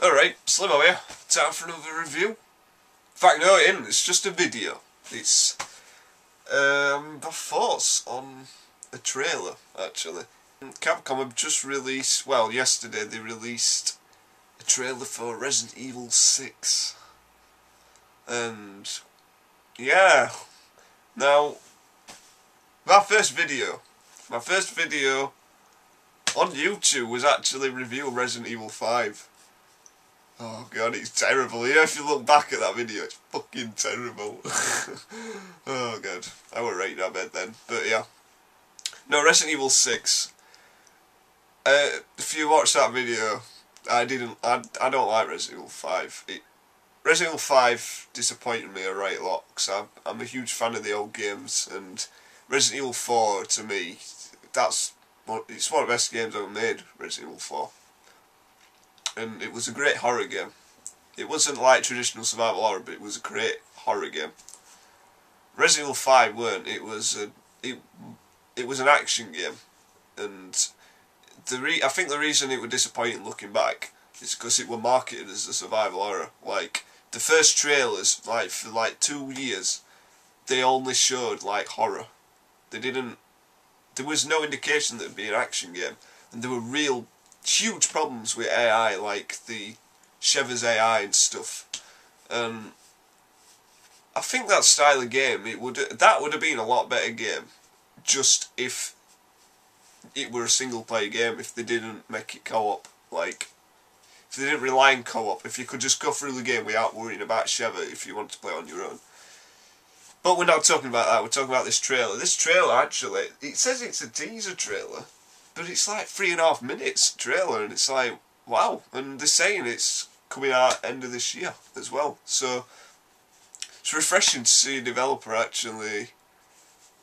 Alright, SlimmBob here. Time for another review. In fact, no, it isn't. It's just a video. It's my thoughts on a trailer, actually. Capcom have just released, well, yesterday they released a trailer for Resident Evil 6. And, yeah. Now, my first video on YouTube was actually review Resident Evil 5. Oh god, it's terrible. Yeah, if you look back at that video, it's fucking terrible. Oh god, I was right in that bed then. But yeah. No, Resident Evil 6. If you watch that video, I don't like Resident Evil 5. Resident Evil 5 disappointed me a right lot, because I'm a huge fan of the old games, and Resident Evil 4, to me, it's one of the best games ever made, Resident Evil 4. And it was a great horror game. It wasn't like traditional survival horror, but it was a great horror game. Resident Evil 5 weren't. It was an action game, and I think the reason it was disappointing looking back is because it was marketed as a survival horror. Like the first trailers, like for like 2 years, they only showed like horror. There was no indication that it'd be an action game, and there were huge problems with AI, like the Shevers AI and stuff. I think that style of game, that would have been a lot better game, just if it were a single player game, if they didn't make it co-op, like if they didn't rely on co-op, if you could just go through the game without worrying about Shever if you want to play on your own. But we're not talking about that, we're talking about this trailer. This trailer, actually, it says it's a teaser trailer, but it's like 3.5 minutes trailer, and it's like, wow. And they're saying it's coming out end of this year as well. So it's refreshing to see a developer actually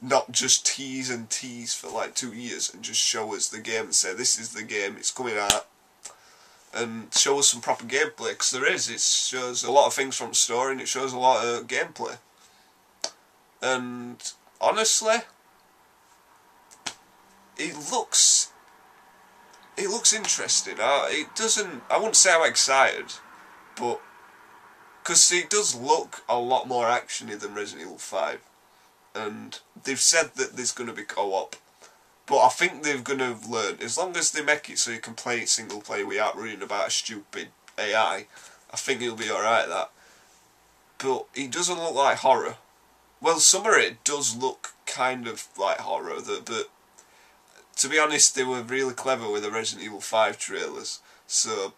not just tease and tease for like 2 years and just show us the game and say this is the game, it's coming out, and show us some proper gameplay, because there is. It shows a lot of things from the story, and it shows a lot of gameplay. And honestly, it looks interesting. I wouldn't say I'm excited, but because it does look a lot more actiony than Resident Evil 5, and they've said that there's going to be co-op, but I think they're going to learn, as long as they make it so you can play it single player without worrying about a stupid AI, I think it'll be alright, that. But it doesn't look like horror. Well, some of it does look kind of like horror, but to be honest, they were really clever with the Resident Evil 5 trailers, so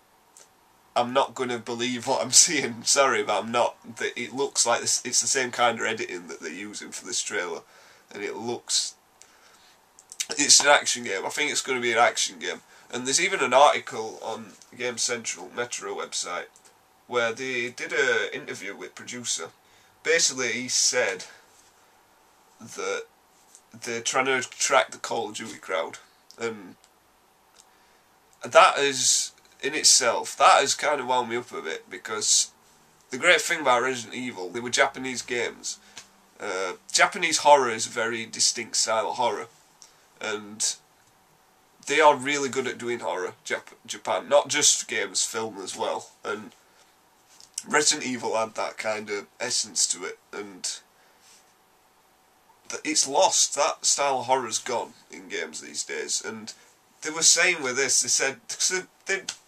I'm not going to believe what I'm seeing. Sorry, but I'm not. It looks like it's the same kind of editing that they're using for this trailer, and it's an action game. I think it's going to be an action game. And there's even an article on Game Central Metro website where they did an interview with producer. Basically, he said that they're trying to attract the Call of Duty crowd, and that is, in itself, that has kind of wound me up a bit, because the great thing about Resident Evil, they were Japanese games. Japanese horror is a very distinct style of horror, and they are really good at doing horror, Japan, not just games, film as well, and Resident Evil had that kind of essence to it, and it's lost. That style of horror's gone in games these days, and they were saying with this, they said, cause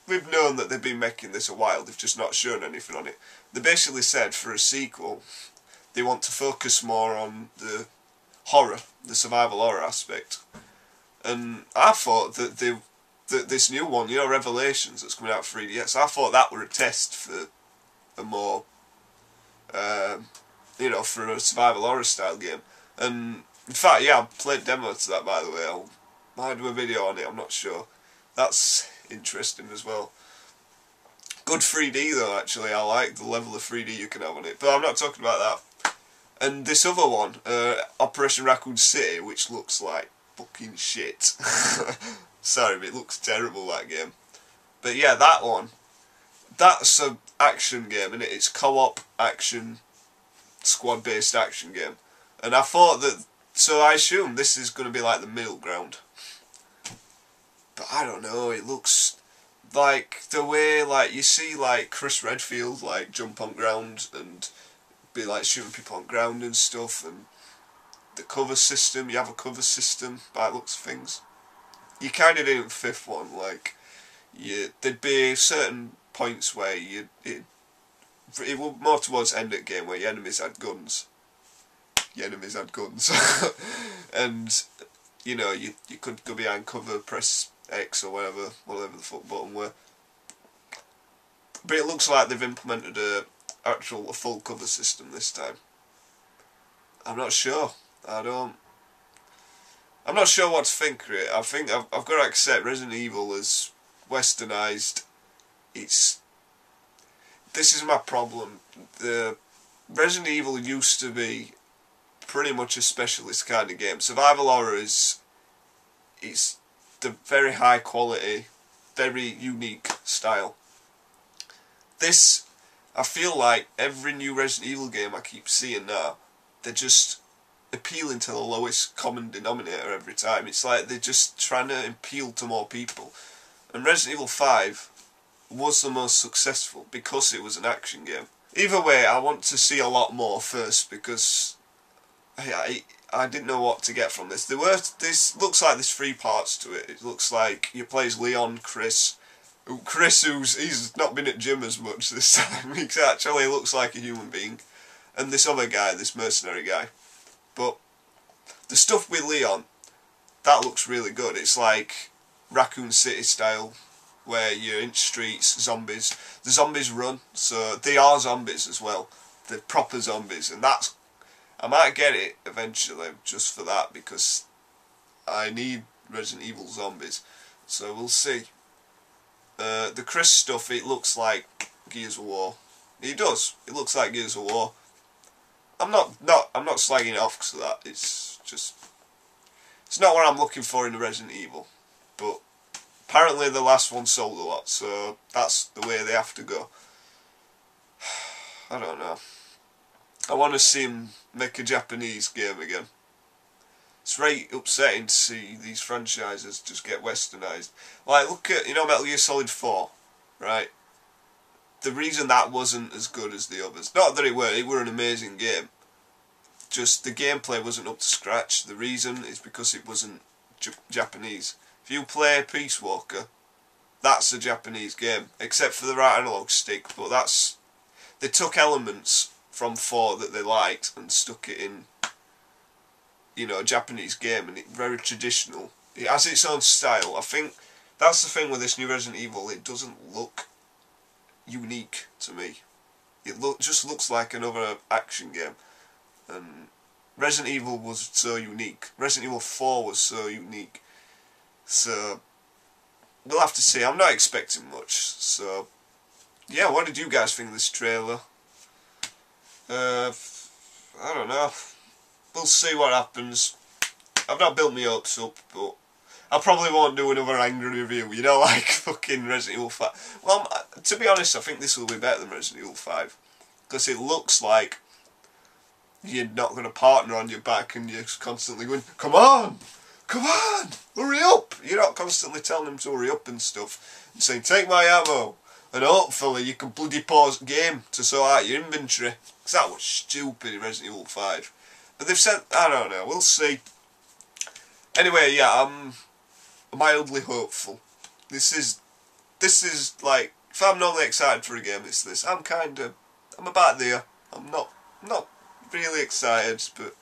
we've known that they've been making this a while, they've just not shown anything on it. They basically said for a sequel, they want to focus more on the horror, the survival horror aspect. And I thought that this new one, Revelations, that's coming out for 3DS, I thought that were a test for a more, for a survival horror style game. And in fact, yeah, I played demo to that, by the way. I might do a video on it, I'm not sure. That's interesting as well. Good 3D though, actually. I like the level of 3D you can have on it, but I'm not talking about that. And this other one, Operation Raccoon City, which looks like fucking shit. Sorry, but it looks terrible, that game. But yeah, that one, that's an action game, and it's co-op action, squad-based action game. And I thought that, so I assume this is going to be like the middle ground. But I don't know, it looks like the way like you see like Chris Redfield like jump on ground and be like shooting people on ground and stuff, and the cover system, you have a cover system by the looks of things. You kind of did in the fifth one, like there'd be certain points where it was more towards the end of the game where your enemies had guns. And you know, you could go behind cover, press X or whatever the fuck button were. But it looks like they've implemented a full cover system this time. I'm not sure. I'm not sure what to think of it. I think I've got to accept Resident Evil is westernised. This is my problem. The Resident Evil used to be pretty much a specialist kind of game. Survival horror it's the very high quality, very unique style. This, I feel like every new Resident Evil game I keep seeing now, they're just appealing to the lowest common denominator every time. It's like they're just trying to appeal to more people. And Resident Evil 5 was the most successful because it was an action game. Either way, I want to see a lot more first because I didn't know what to get from this. This looks like there's 3 parts to it. It looks like you play as Leon, Chris, he's not been at gym as much this time. He actually looks like a human being. And this other guy, this mercenary guy. But the stuff with Leon, that looks really good. It's like Raccoon City style, where you're in streets, zombies. The zombies run, so they are zombies as well. They're proper zombies, and I might get it eventually just for that, because I need Resident Evil zombies. So we'll see. The Chris stuff, it looks like Gears of War. It does. It looks like Gears of War. I'm not slagging it off because of that. It's not what I'm looking for in the Resident Evil. But apparently the last one sold a lot, so that's the way they have to go. I don't know. I want to see him make a Japanese game again. It's very upsetting to see these franchises just get westernised. Like, look at, Metal Gear Solid 4, right? The reason that wasn't as good as the others, not that it were an amazing game, just the gameplay wasn't up to scratch. The reason is because it wasn't Japanese. If you play Peace Walker, that's a Japanese game, except for the right analog stick, but they took elements from 4 that they liked and stuck it in, a Japanese game, and it's very traditional. It has its own style. I think that's the thing with this new Resident Evil, it doesn't look unique to me. It just looks like another action game. And Resident Evil was so unique. Resident Evil 4 was so unique. So we'll have to see. I'm not expecting much. So yeah, what did you guys think of this trailer? I don't know. We'll see what happens. I've not built my hopes up, but I probably won't do another angry review, like fucking Resident Evil 5. Well, to be honest, I think this will be better than Resident Evil 5. Because it looks like you're not going to partner on your back and you're constantly going, come on, hurry up. You're not constantly telling them to hurry up and stuff. And saying, take my ammo. And hopefully you can bloody pause the game to sort out your inventory. Because that was stupid in Resident Evil 5. But they've said, I don't know, we'll see. Anyway, yeah, I'm mildly hopeful. This is like, if I'm normally excited for a game, it's this. I'm about there. I'm not really excited, but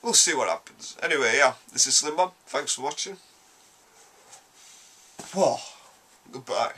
we'll see what happens. Anyway, yeah, this is SlimmBob. Thanks for watching. Whoa. Goodbye.